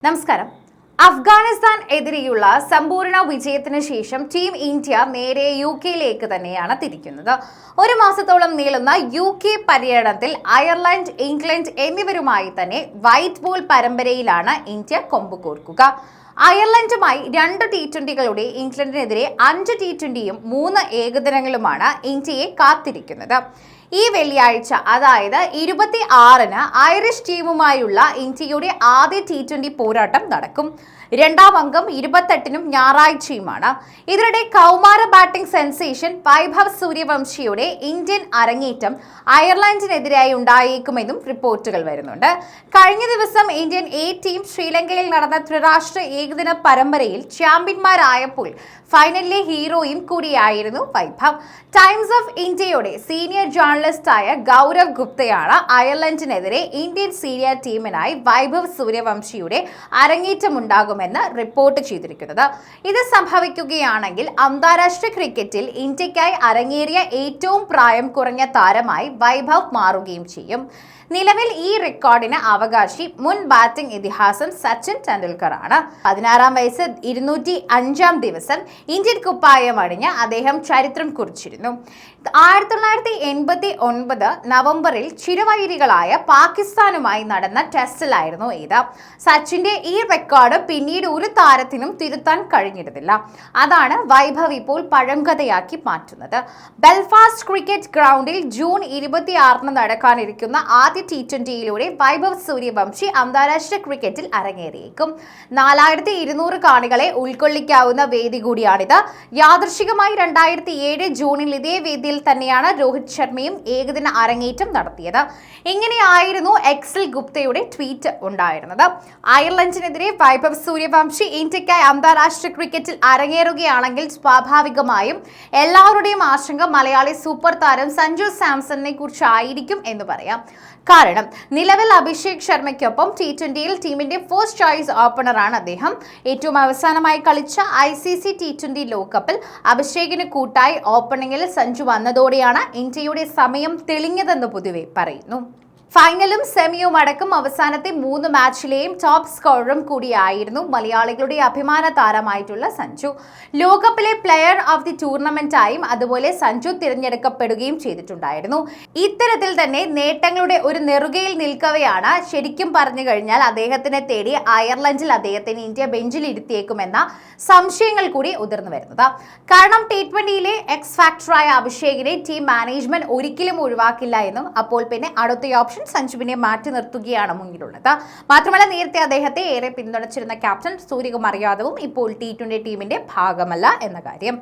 നമസ്കാരം. അഫ്ഗാനിസ്ഥാൻ എതിരെയുള്ള സമ്പൂർണ്ണ വിജയത്തിന് ശേഷം ടീം ഇന്ത്യ നേരെ യുകെയിലേക്ക് തന്നെയാണ് തിരിക്കുന്നത്. ഒരു മാസത്തോളം നീളുന്ന യുകെ പര്യടനത്തിൽ അയർലൻഡ്, ഇംഗ്ലണ്ട് എന്നിവരുമായി തന്നെ വൈറ്റ് ബോൾ പരമ്പരയിലാണ് ഇന്ത്യ കൊമ്പുകോർക്കുക. അയർലൻഡുമായി 2 T20കളുടെ ഇംഗ്ലണ്ടിനെതിരെ 5 T20യും 3 ഏകദിനങ്ങളുമാണ് ഇന്ത്യയെ കാത്തിരിക്കുന്നത്. ഈ വെള്ളിയാഴ്ച, അതായത് 26-ന് ഐറിഷ് ടീമുമായുള്ള ഇന്ത്യയുടെ ആദ്യ T20 പോരാട്ടം നടക്കും. രണ്ടാം അംഗം 28-നും ഞായറാഴ്ചയുമാണ്. ഇതിനിടെ കൗമാര ബാറ്റിംഗ് സെൻസേഷൻ വൈഭവ് സൂര്യവംശിയുടെ ഇന്ത്യൻ അരങ്ങേറ്റം അയർലൻഡിനെതിരായി ഉണ്ടായേക്കുമെന്നും റിപ്പോർട്ടുകൾ വരുന്നുണ്ട്. കഴിഞ്ഞ ദിവസം ഇന്ത്യൻ എ ടീം ശ്രീലങ്കയിൽ നടന്ന ത്രിരാഷ്ട്ര ഏകദിന പരമ്പരയിൽ ചാമ്പ്യന്മാരായപ്പോൾ ഫൈനലിലെ ഹീറോയും കൂടിയായിരുന്നു വൈഭവ്. ടൈംസ് ഓഫ് ഇന്ത്യയുടെ സീനിയർ ജേർണലിസ്റ്റായ ഗൗരവ് ഗുപ്തയാണ് അയർലൻഡിനെതിരെ ഇന്ത്യൻ സീനിയർ ടീമിനായി വൈഭവ് സൂര്യവംശിയുടെ അരങ്ങേറ്റമുണ്ടാകുമെന്ന് റിപ്പോർട്ട് ചെയ്തിരിക്കുന്നത്. ഇത് സംഭവിക്കുകയാണെങ്കിൽ അന്താരാഷ്ട്ര ക്രിക്കറ്റിൽ ഇന്ത്യക്കായി അരങ്ങേറിയ ഏറ്റവും പ്രായം കുറഞ്ഞ താരമായി വൈഭവ് മാറുകയും ചെയ്യും. നിലവിൽ ഈ റെക്കോർഡിന് അവകാശി മുൻ ബാറ്റിംഗ് ഇതിഹാസം സച്ചിൻ ടെണ്ടുൽക്കർ ആണ്. 16-ാം വയസ്സ് 205-ാം ദിവസം ഇന്ത്യൻ കുപ്പായം അണിഞ്ഞ് അദ്ദേഹം ചരിത്രം കുറിച്ചിരുന്നു. 1989 നവംബറിൽ ചിരവൈരികളായ പാകിസ്ഥാനുമായി നടന്ന ടെസ്റ്റിലായിരുന്നു ഇത്. സച്ചിന്റെ ഈ റെക്കോർഡ് പിന്നീട് ഒരു താരത്തിനും തിരുത്താൻ കഴിഞ്ഞിരുന്നില്ല. അതാണ് വൈഭവ് ഇപ്പോൾ പഴങ്കഥയാക്കി മാറ്റുന്നത്. ബെൽഫാസ്റ്റ് ക്രിക്കറ്റ് ഗ്രൗണ്ടിൽ ജൂൺ 26-ന് നടക്കാനിരിക്കുന്ന ആദ്യ T20യിലൂടെ വൈഭവ് സൂര്യവംശി അന്താരാഷ്ട്ര ക്രിക്കറ്റിൽ അരങ്ങേറിയേക്കും. 4200 കാണികളെ ഉൾക്കൊള്ളിക്കാവുന്ന വേദി കൂടിയാണിത്. യാദൃശികമായി 2007 ജൂണിൽ ഇതേ വേദിയിൽ തന്നെയാണ് രോഹിത് ശർമ്മയും ഏകദിന അരങ്ങേറ്റം നടത്തിയത്. ഇങ്ങനെയായിരുന്നു എക്സിൽ ഗുപ്തയുടെ ട്വീറ്റ് ഉണ്ടായിരുന്നത്. അയർലൻഡിനെതിരെ വൈഭവ് സൂര്യവംശി ഇന്ത്യക്കായി അന്താരാഷ്ട്ര ക്രിക്കറ്റിൽ അരങ്ങേറുകയാണെങ്കിൽ സ്വാഭാവികമായും എല്ലാവരുടെയും ആശങ്ക മലയാളി സൂപ്പർ താരം സഞ്ജു സാംസണിനെ കുറിച്ചായിരിക്കും എന്ന് പറയാം. കാരണം നിലവിൽ അഭിഷേക് ശർമ്മയ്ക്കൊപ്പം T20യിൽ ടീമിന്റെ ഫസ്റ്റ് ചോയ്സ് ഓപ്പണറാണ് അദ്ദേഹം. ഏറ്റവും അവസാനമായി കളിച്ച ICC T20 ലോകകപ്പിൽ അഭിഷേകിന് കൂട്ടായി ഓപ്പണിംഗിൽ സഞ്ജു വന്നതോടെയാണ് ഇന്ത്യയുടെ സമയം തെളിഞ്ഞതെന്ന് പൊതുവെ പറയുന്നു. ഫൈനലും സെമിയും അടക്കം അവസാനത്തെ 3 മാച്ചിലെയും ടോപ്പ് സ്കോററും കൂടിയായിരുന്നു മലയാളികളുടെ അഭിമാന താരമായിട്ടുള്ള സഞ്ജു. ലോകകപ്പിലെ പ്ലെയർ ഓഫ് ദി ടൂർണമെന്റായും അതുപോലെ സഞ്ജു തിരഞ്ഞെടുക്കപ്പെടുകയും ചെയ്തിട്ടുണ്ടായിരുന്നു. ഇത്തരത്തിൽ തന്നെ നേട്ടങ്ങളുടെ ഒരു നെറുകയിൽ നിൽക്കവെയാണ് ശരിക്കും പറഞ്ഞു കഴിഞ്ഞാൽ അദ്ദേഹത്തിനെ തേടി അയർലൻഡിൽ അദ്ദേഹത്തിന് ഇന്ത്യ ബെഞ്ചിൽ ഇരുത്തിയേക്കുമെന്ന സംശയങ്ങൾ കൂടി ഉതിർന്നു വരുന്നത്. കാരണം T20യിലെ എക്സ് ഫാക്ടറായ അഭിഷേകിനെ ടീം മാനേജ്മെന്റ് ഒരിക്കലും ഒഴിവാക്കില്ല എന്നും അപ്പോൾ പിന്നെ അടുത്ത ഓപ്ഷൻ സഞ്ജുവിനെ മാറ്റി നിർത്തുകയാണ് മുന്നിലുള്ളത്. മാത്രമല്ല, നേരത്തെ അദ്ദേഹത്തെ ഏറെ പിന്തുണച്ചിരുന്ന ക്യാപ്റ്റൻ സൂര്യകുമാർ യാദവും ഇപ്പോൾ T20 ടീമിന്റെ ഭാഗമല്ല എന്ന കാര്യം.